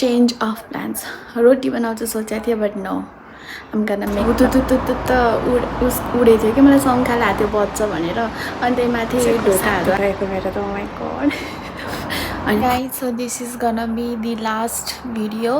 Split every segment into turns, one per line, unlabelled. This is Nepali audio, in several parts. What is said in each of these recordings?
change of plans. रोटी बनाउँछु सोचेको थिएँ but no I'm gonna make उडेको थियो कि मलाई शङ्का लाग्थ्यो बज्छ भनेर अनि त्यही माथि ढोकाहरू आएको मेरो त माई गड अनि guys so this is gonna be the last video.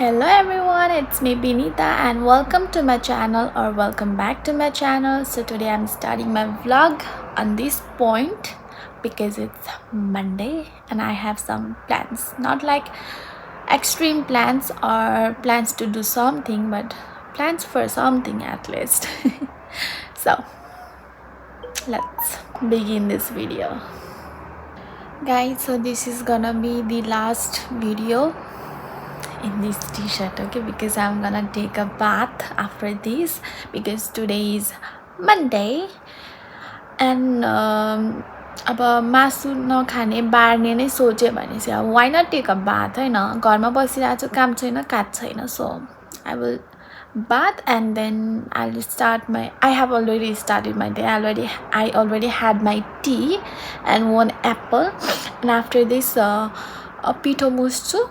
Hello everyone, it's me Binita and welcome to my channel or welcome back to my channel. So today I'm starting my vlog on this point because it's Monday and I have some plans, not like extreme plans or plans to do something, but plans for something at least. So let's begin this video. Guys, so this is gonna be the last video in this t-shirt, okay, because I'm gonna take a bath after this because today is Monday and अब मासु नखाने बार्ने नै सोच्यो भने चाहिँ अब why not take a bath होइन घरमा बसिरहेको छु काम छैन काट छैन so I will bath and then I'll start my I have already started my day. I already had my tea and one apple and after this पिठो मुस्छु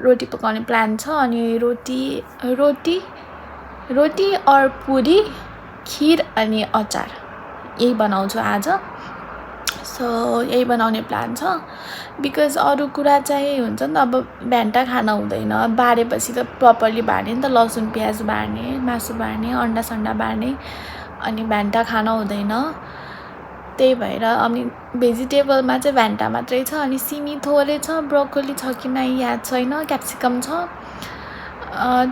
रोटी पकाउने प्लान छ अनि रोटी और पुरी खीर अनि अचार यही बनाउँछु आज सो यही बनाउने प्लान छ बिकज अरू कुरा चाहिँ हुन्छ नि त अब भ्यान्टा खाना हुँदैन बारेपछि त प्रपरली बार्ने नि त लसुन प्याज बार्ने मासु बार्ने अन्डा सन्डा बार्ने अनि भ्यान्टा खाना हुँदैन त्यही भएर अनि भेजिटेबलमा चाहिँ भ्यान्टा मात्रै छ अनि सिमी थोरै छ ब्रोकोली छ कि नै याद छैन क्याप्सिकम छ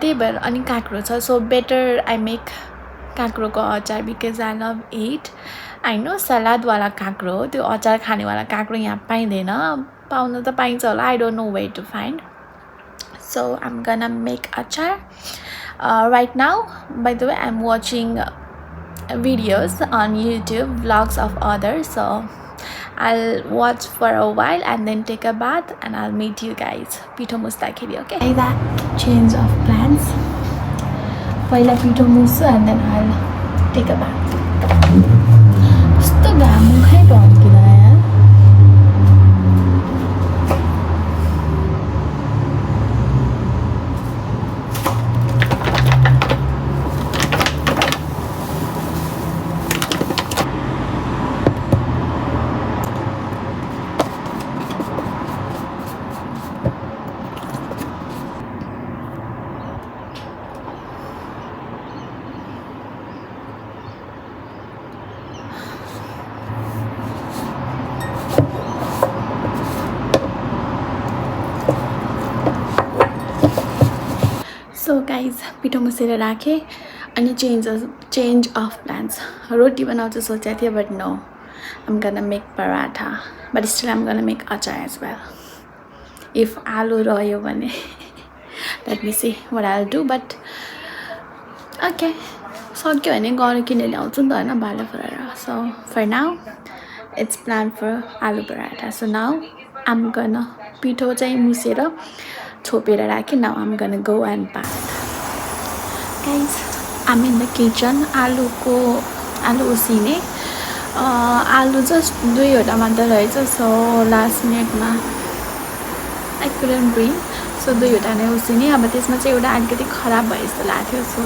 त्यही भएर अनि काँक्रो छ सो बेटर आई मेक काँक्रोको अचार because I love it I know सलादवाला काँक्रो हो त्यो अचार खानेवाला काँक्रो यहाँ पाइँदैन पाउन त पाइन्छ होला I don't know where to find so I am gonna make अचार right now by the way I am watching videos on YouTube, vlogs of others, so I'll watch for a while and then take a bath and I'll meet you guys पिठो मुस्दाखेरि okay that change of plans पहिला पिठो मुस्छु and then I'll take a bath कस्तो घाम खै ढल्किँदा यार सो गाइज पिठो मुसेर राखेँ अनि चेन्ज अफ प्लान्स रोटी बनाउँछु सोचेको थिएँ but no I'm gonna make paratha but still I'm gonna make achar as well इफ आलु रह्यो भने let me see what I will do but okay सक्यो भने गएर किनेर ल्याउँछु नि त होइन भालो paratha so for now it's plan for aloo paratha so now I'm गना पिठो चाहिँ मुसेर छोपेर राखेँ now I'm gonna go and bath guys I'm in the kitchen आलु उसिने आलु जस्ट 2वटा मात्र रहेछ सो लास्ट मिनटमा आई कुडन्ट ब्रिङ सो 2वटा नै उसिने अब त्यसमा चाहिँ एउटा अलिकति खराब भए जस्तो लाग्थ्यो so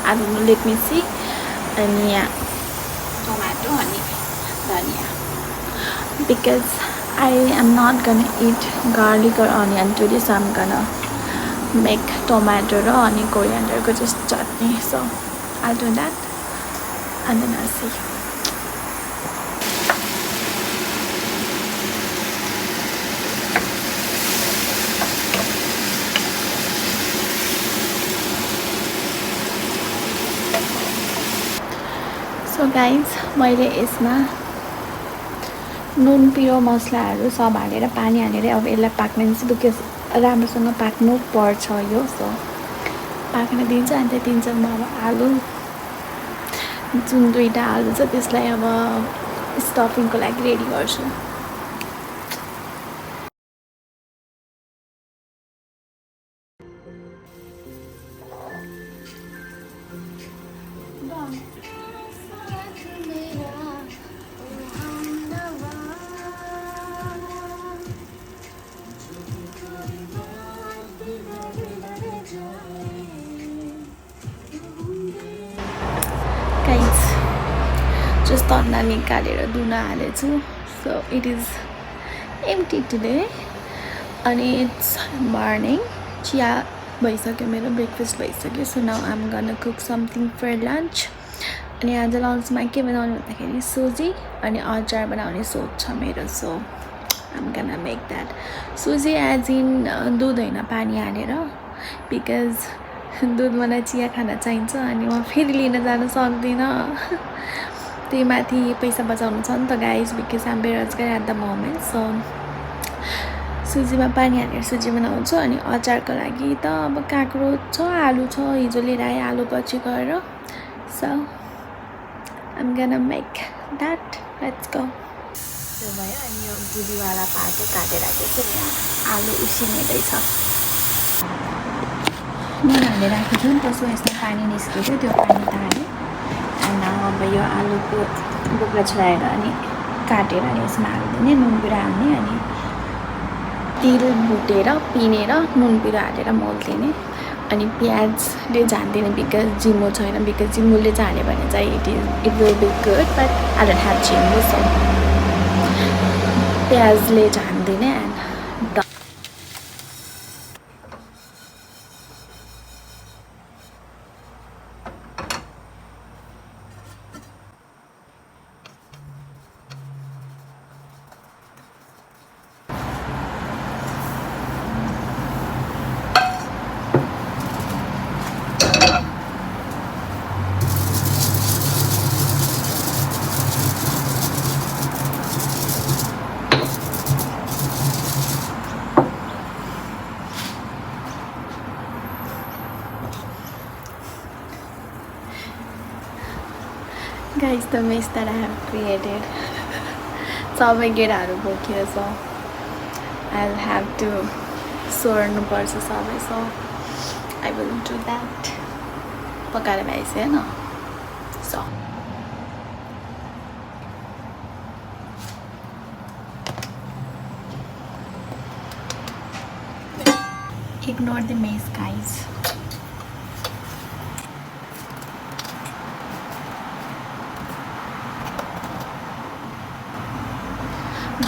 I don't know let me see अनि यहाँ टोमेटो अनि धनिया because I am not gonna eat garlic or onion today, so I'm gonna make tomato and coriander just chutney. So I'll do that and then I'll see. So guys, मैले यसमा नुन पिरो मसलाहरू सब हालेर पानी हालेर अब यसलाई पाक्न दिन्छु बिकज राम्रोसँग पाक्नु पर्छ यो सो पाक्न दिन्छ अनि त्यतिन्जेल म अब आलु जुन 2टा आलु छ त्यसलाई अब स्टफिङको लागि रेडी गर्छु Guys, just अन्डा निकालेर दुध हालेछु. So it is empty today. अनि it's morning. चिया भइसक्यो मेरो, ब्रेकफास्ट भइसक्यो. So now I'm gonna cook something for lunch. अनि आज लन्चमा के बनाउने भन्दाखेरि सुजी अनि अचार बनाउने सोच छ मेरो. So I'm gonna make that. सुजी एज इन दुध होइन, पानी हालेर, बिकज दुध मलाई चिया खान चाहिन्छ अनि म फेरि लिन जान सक्दिनँ. त्यही माथि पैसा बचाउनु छ नि त गाइज, बिकज आम बेरोजगार एट द मोमेन्ट. सो सुजीमा पानी हालेर सुजी बनाउँछु. अनि अचारको लागि त अब काँक्रो छ, आलु छ, हिजो लिएर आएँ आलु पछि गएर. So I'm gonna make that. Let's go. त्यो भयो. अनि यो बुढीवाला पार्टी काटेर राखेको छु. आलु उसिनिँदैछ. नुन हालेर राखेको छु नि, त्यसको यस्तो पानी निस्केको, त्यो पानी तारेँ. अनि अब यो आलुको बोक्रा छुराएर अनि काटेर अनि यसमा हालिदिने, नुन पिरो हाल्ने, अनि तिल भुटेर पिनेर नुन पिरो हालेर मोल्दिने. अनि प्याजले झान्दिनँ बिकज जिम्मो छैन. बिकज जिम्मोले झाल्यो भने चाहिँ it will be good, but I don't have जिम्मो. सो प्याजले झान्दिनँ. And guys, the mess that I have created. सबै गेडाहरू बोक्यो. सो I'll have to सोर्नुपर्छ सबै. So I will do that. पकाएर भएछ होइन. So ignore the mess guys.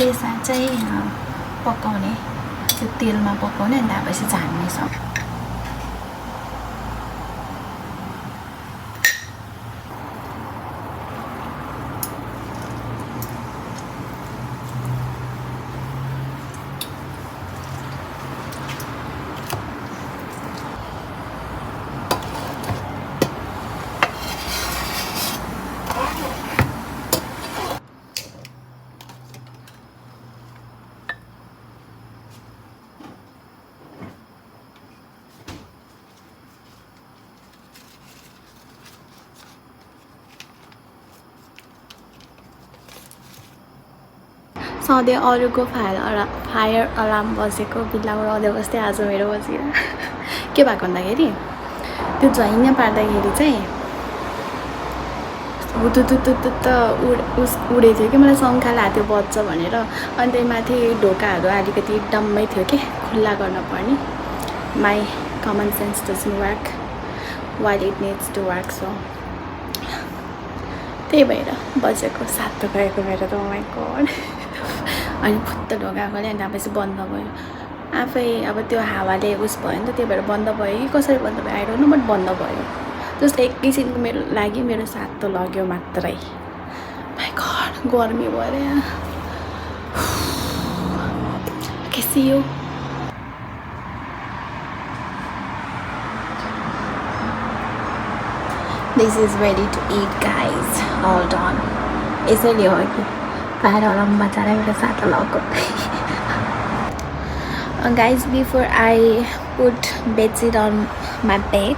बेसा चाहिँ पकाउने, त्यो तेलमा पकाउने, अनि त्यसपछि झान्ने सब. सधैँ अरूको फायर अलार्म बजेको बिल्ला उडाउँदै बस्थेँ. आज मेरो बजेर के भएको भन्दाखेरि त्यो झैँङ पार्दाखेरि चाहिँ हुतुतुतुत उडेको थियो कि, मलाई शङ्का लाग्थ्यो बज्छ भनेर. अनि त्यही माथि ढोकाहरू अलिकति डम्मै थियो कि, खुल्ला गर्न पर्ने. My common sense doesn't work while it needs to work. So त्यही भएर बजेको 7 गएको मेरो त. My god. अनि फुत्त ढोका खोल्यो. अनि त्यसपछि बन्द भयो आफै. अब त्यो हावाले उस भयो नि त, त्यही भएर बन्द भयो कि कसरी बन्द भयो आई डोन्ट नो, बट बन्द भयो. जस्तो एकैछिनको मेरो लागि मेरो 7 लग्यो मात्रै. माई गड, गर्मी भयो अरे यहाँ. कैसी हो? This is ready to eat guys. Hold on. यसैले हो कि फायर अलार्म बचाएर मेरो 7 लग्यो. Guys, before I put bedsheet on my bed,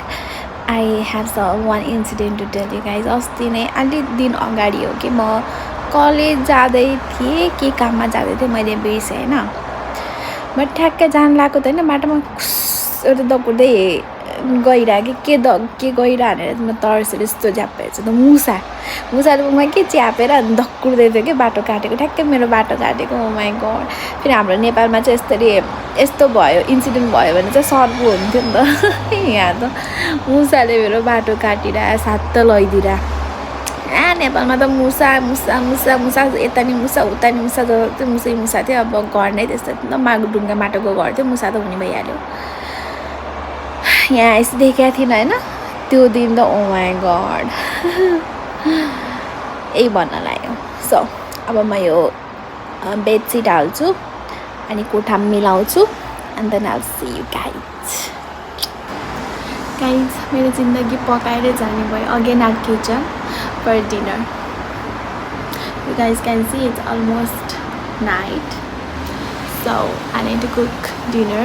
I have one incident to tell you guys. अस्ति नै अलि दिन अगाडि हो कि म कलेज जाँदै थिएँ, के काममा जाँदै थिएँ मैले बिर्सेँ होइन. बट ठ्याक्कै जान लागेको त होइन, बाटोमा एउटा दकुर्दै गइरहेको के गइरह भनेर म तर्सेर यस्तो झ्याप्पेर चाहिँ त मुसाले मुखमा के च्यापेर अनि धक्कुर्दै थियो कि बाटो काटेको ठ्याक्कै मेरो बाटो काटेको ओ माई गड फेरि हाम्रो नेपालमा चाहिँ यस्तो भयो इन्सिडेन्ट भयो भने चाहिँ सर्को हुन्थ्यो नि त यहाँ त मुसाले मेरो बाटो काटिरह सात लैदिरह नेपालमा त मुसा यता नि मुसा उता नि मुसा त्यो मुसा थियो अब घर नै त्यस्तो थियो नि त ढुङ्गा माटोको घर थियो मुसा त हुने भइहाल्यो यहाँ यस्तो देखेको थिएन होइन त्यो दिन त ओ माई गड यही भन्न लाग्यो सो अब म यो बेडसिट हाल्छु अनि कोठा मिलाउँछु and then I will see you guys मेरो जिन्दगी पकाएर जाने भयो again our kitchen for dinner. You guys can see it's almost night, so I need to cook dinner.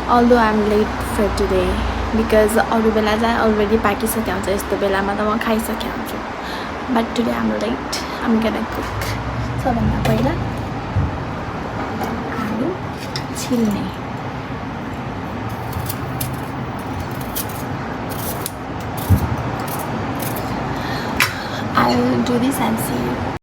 Although I'm late for today because अरू बेला चाहिँ already पाकिसकेको हुन्छ यस्तो बेलामा त म खाइसकेको हुन्छु but today I'm late. I'm gonna cook. सबभन्दा पहिला आलु छिल्ने I'll do this and see you.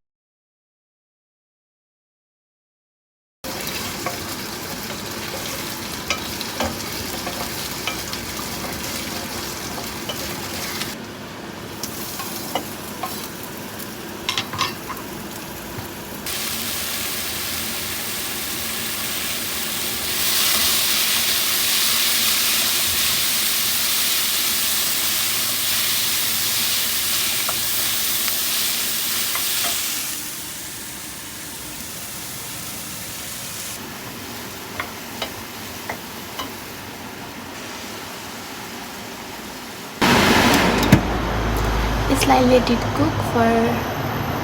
यसलाई let it cook for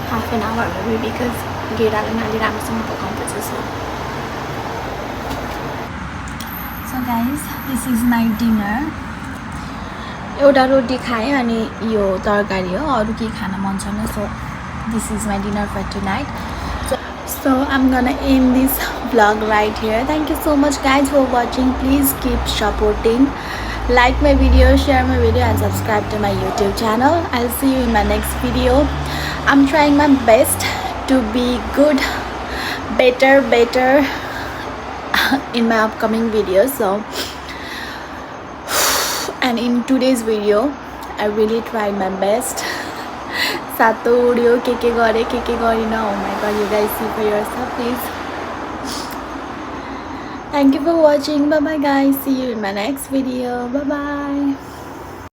half an hour maybe because गेडाले नाली राम्रोसँग पकाउनुपर्छ so guys this is my dinner एउटा रोटी खाएँ अनि यो तरकारी हो अरू के खान मन छैन so this is my dinner for tonight so I'm gonna end this vlog right here. Thank you so much guys for watching. Please keep supporting, like my video, share my video and subscribe to my YouTube channel. I'll see you in my next video. I'm trying my best to be good, better in my upcoming videos. So and in today's video I really tried my best. सातो उड्यो के गरे के गरिन oh my god, you guys see for yourself please. Thank you for watching. Bye bye guys, see you in my next video. Bye bye.